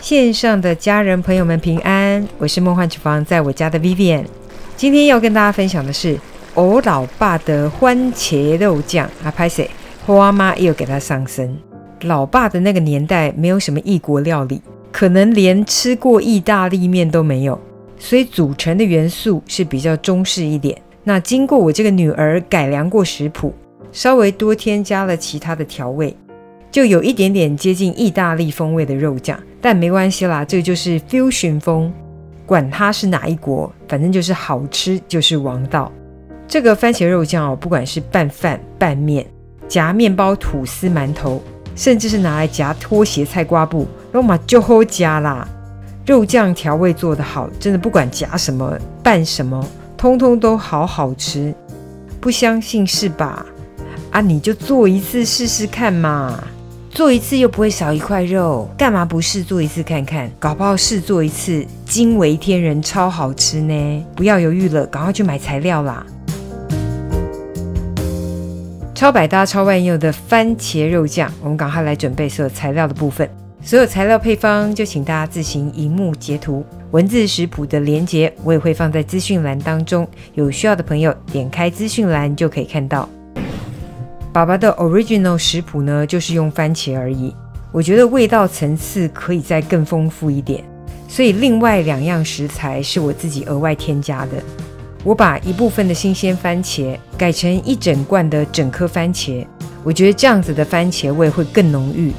线上的家人朋友们平安，我是梦幻厨房在我家的 Vivian。 今天要跟大家分享的是我老爸的番茄肉酱啊，拍谁花妈又给他上身。老爸的那个年代没有什么异国料理，可能连吃过意大利面都没有，所以组成的元素是比较中式一点。那经过我这个女儿改良过食谱，稍微多添加了其他的调味，就有一点点接近意大利风味的肉酱，但没关系啦，这就是 fusion 风，管它是哪一国，反正就是好吃就是王道。这个番茄肉酱不管是拌饭、拌面、夹面包、吐司、馒头，甚至是拿来夹拖鞋、菜瓜布，都嘛就好夹啦。肉酱调味做得好，真的不管夹什么、拌什么，通通都好好吃。不相信是吧？啊，你就做一次试试看嘛。做一次又不会少一块肉，干嘛不试做一次看看？搞不好试做一次惊为天人，超好吃呢！不要犹豫了，赶快去买材料啦！超百搭、超万用的番茄肉酱，我们赶快来准备所有材料的部分。所有材料配方就请大家自行荧幕截图，文字食谱的连结我也会放在资讯栏当中，有需要的朋友点开资讯栏就可以看到。爸爸的 original 食谱呢，就是用番茄而已，我觉得味道层次可以再更丰富一点，所以另外2样食材是我自己额外添加的。我把一部分的新鲜番茄改成1整罐的整颗番茄，我觉得这样子的番茄味会更浓郁。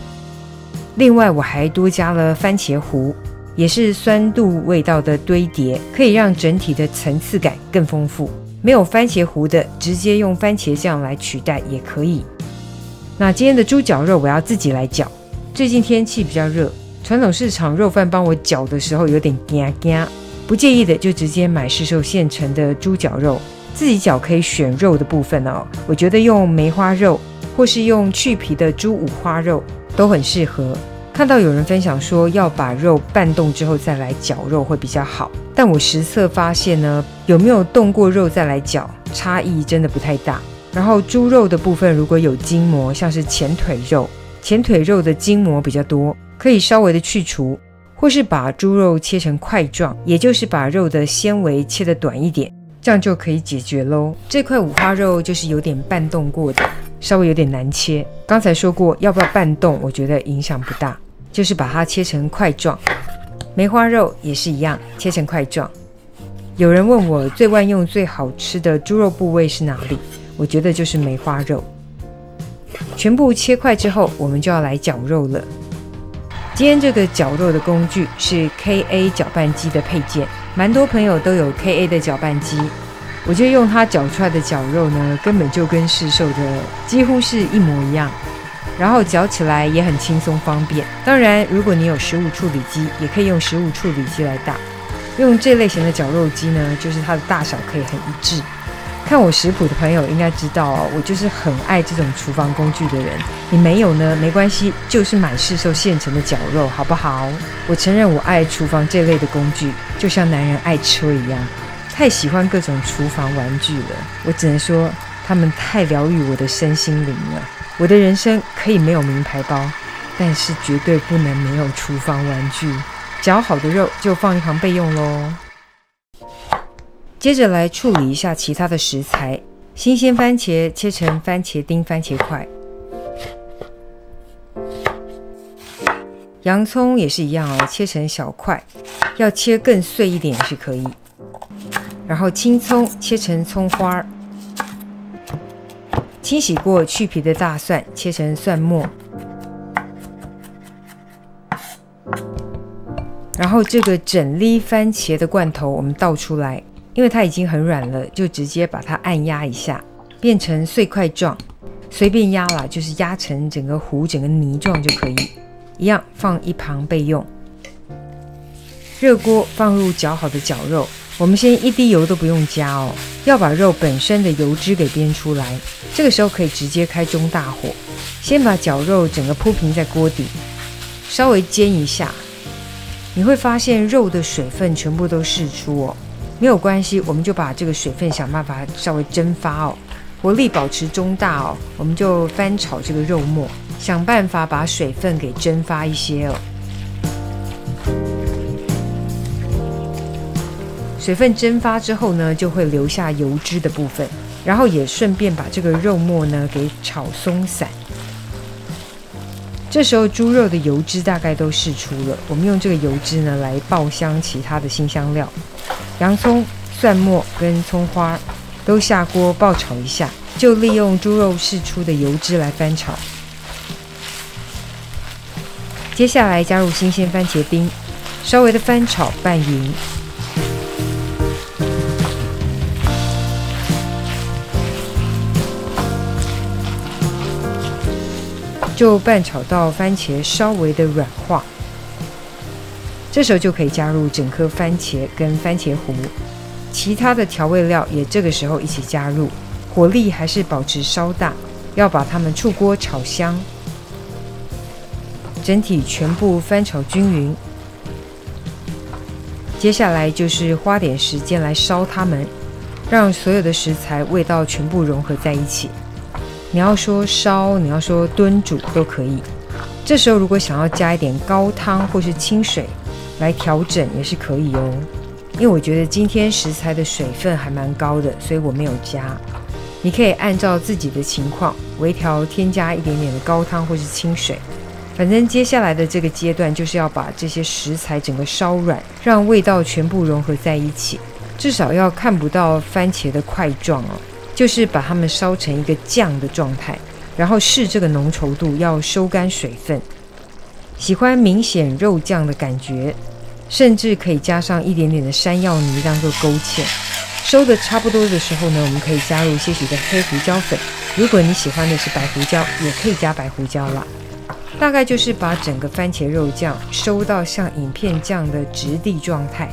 另外我还多加了番茄糊，也是酸度味道的堆叠，可以让整体的层次感更丰富。没有番茄糊的，直接用番茄酱来取代也可以。那今天的猪脚肉我要自己来搅，最近天气比较热，传统市场肉贩帮我搅的时候有点惊惊，不介意的就直接买市售现成的猪脚肉，自己搅可以选肉的部分哦。我觉得用梅花肉或是用去皮的猪五花肉都很适合。看到有人分享说要把肉拌动之后再来绞肉会比较好，但我实测发现呢，有没有冻过肉再来绞，差异真的不太大。然后猪肉的部分如果有筋膜，像是前腿肉的筋膜比较多，可以稍微的去除，或是把猪肉切成块状，也就是把肉的纤维切得短一点，这样就可以解决咯。这块五花肉就是有点拌冻过的，稍微有点难切。刚才说过要不要拌冻，我觉得影响不大，就是把它切成块状。梅花肉也是一样，切成块状。有人问我最万用最好吃的猪肉部位是哪里，我觉得就是梅花肉。全部切块之后，我们就要来绞肉了。今天这个绞肉的工具是 KA 搅拌机的配件，蛮多朋友都有 KA 的搅拌机，我觉得用它搅出来的绞肉呢，根本就跟市售的几乎是一模一样，然后搅起来也很轻松方便。当然如果你有食物处理机，也可以用食物处理机来打。用这类型的绞肉机呢，就是它的大小可以很一致。看我食谱的朋友应该知道我就是很爱这种厨房工具的人。你没有呢没关系，就是买市售现成的绞肉好不好？我承认我爱厨房这类的工具，就像男人爱车一样，太喜欢各种厨房玩具了。我只能说他们太疗愈我的身心灵了。我的人生可以没有名牌包，但是绝对不能没有厨房玩具。绞好的肉就放一旁备用咯。接着来处理一下其他的食材，新鲜番茄切成番茄丁、番茄块，洋葱也是一样切成小块，要切更碎一点是可以。然后青葱切成葱花，清洗过去皮的大蒜切成蒜末，然后这个整粒番茄的罐头我们倒出来，因为它已经很软了，就直接把它按压一下，变成碎块状，随便压啦，就是压成整个糊、整个泥状就可以。一样放一旁备用。热锅放入绞好的绞肉，我们先一滴油都不用加哦，要把肉本身的油脂给煸出来。这个时候可以直接开中大火，先把绞肉整个铺平在锅底，稍微煎一下，你会发现肉的水分全部都释出哦。没有关系，我们就把这个水分想办法稍微蒸发哦，火力保持中大哦，我们就翻炒这个肉末，想办法把水分给蒸发一些哦。水分蒸发之后呢，就会留下油脂的部分，然后也顺便把这个肉末呢给炒松散。这时候猪肉的油脂大概都释出了，我们用这个油脂呢来爆香其他的辛香料，洋葱、蒜末跟葱花都下锅爆炒一下，就利用猪肉释出的油脂来翻炒。接下来加入新鲜番茄丁，稍微的翻炒拌匀。就拌炒到番茄稍微的软化，这时候就可以加入整颗番茄跟番茄糊，其他的调味料也这个时候一起加入，火力还是保持稍大，要把它们出锅炒香，整体全部翻炒均匀。接下来就是花点时间来烧它们，让所有的食材味道全部融合在一起。你要说烧，你要说炖煮都可以。这时候如果想要加一点高汤或是清水来调整也是可以哦。因为我觉得今天食材的水分还蛮高的，所以我没有加。你可以按照自己的情况微调，添加一点点的高汤或是清水。反正接下来的这个阶段就是要把这些食材整个烧软，让味道全部融合在一起，至少要看不到番茄的块状哦。就是把它们烧成一个酱的状态，然后试这个浓稠度，要收干水分。喜欢明显肉酱的感觉，甚至可以加上一点点的山药泥当做勾芡。收的差不多的时候呢，我们可以加入些许的黑胡椒粉，如果你喜欢的是白胡椒，也可以加白胡椒啦。大概就是把整个番茄肉酱收到像影片酱的质地状态。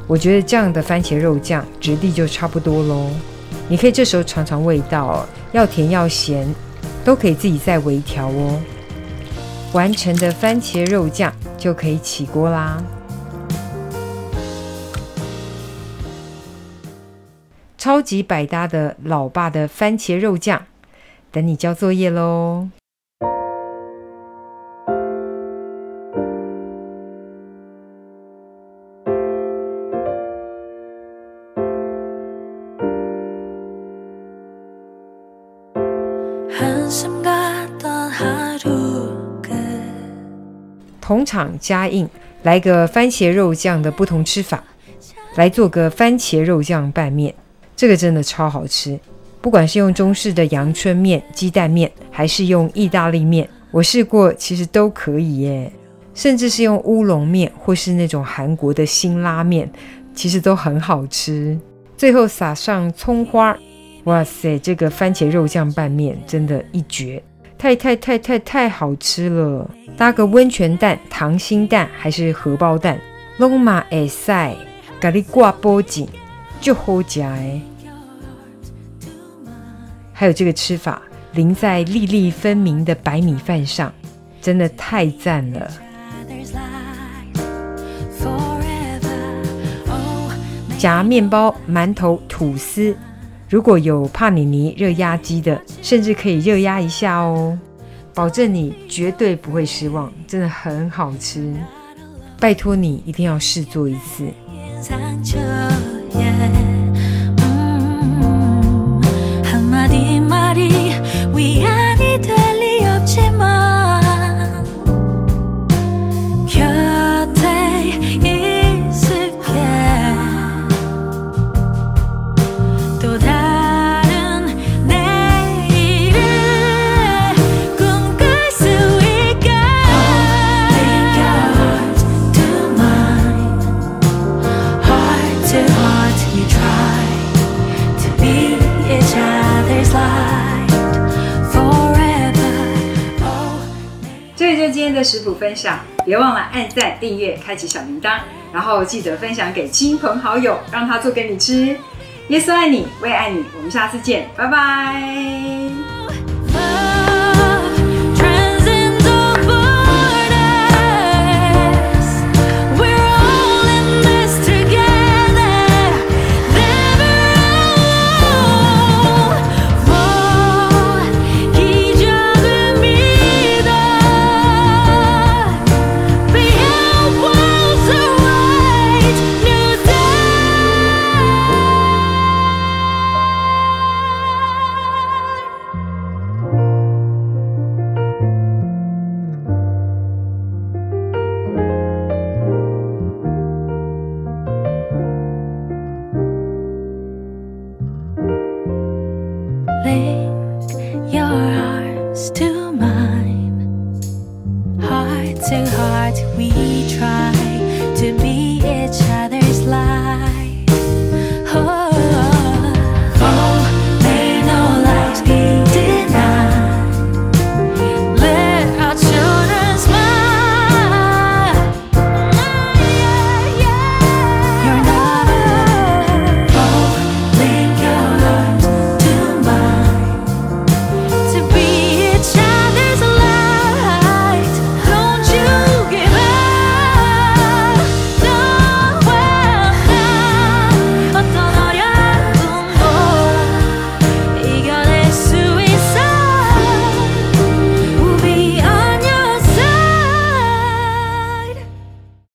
我觉得这样的番茄肉酱质地就差不多咯。你可以这时候尝尝味道哦，要甜要咸都可以自己再微调哦。完成的番茄肉酱就可以起锅啦。超级百搭的老爸的番茄肉酱，等你交作业咯。同场加映，来个番茄肉酱的不同吃法，来做个番茄肉酱拌面，这个真的超好吃。不管是用中式的阳春面、鸡蛋面，还是用意大利面，我试过，其实都可以耶。甚至是用乌龙面，或是那种韩国的辛拉面，其实都很好吃。最后撒上葱花，哇塞，这个番茄肉酱拌面真的一绝。太好吃了！搭个温泉蛋、溏心蛋还是荷包蛋，拢嘛会使，给你挂脖颈，就好吃的。还有这个吃法，淋在粒粒分明的白米饭上，真的太赞了。夹面包、馒头、吐司。如果有帕尼尼热压机的，甚至可以热压一下哦，保证你绝对不会失望，真的很好吃，拜托你一定要试做一次。这就是今天的食谱分享，别忘了按赞、订阅、开启小铃铛，然后记得分享给亲朋好友，让他做给你吃。耶稣爱你，我也爱你，我们下次见，拜拜。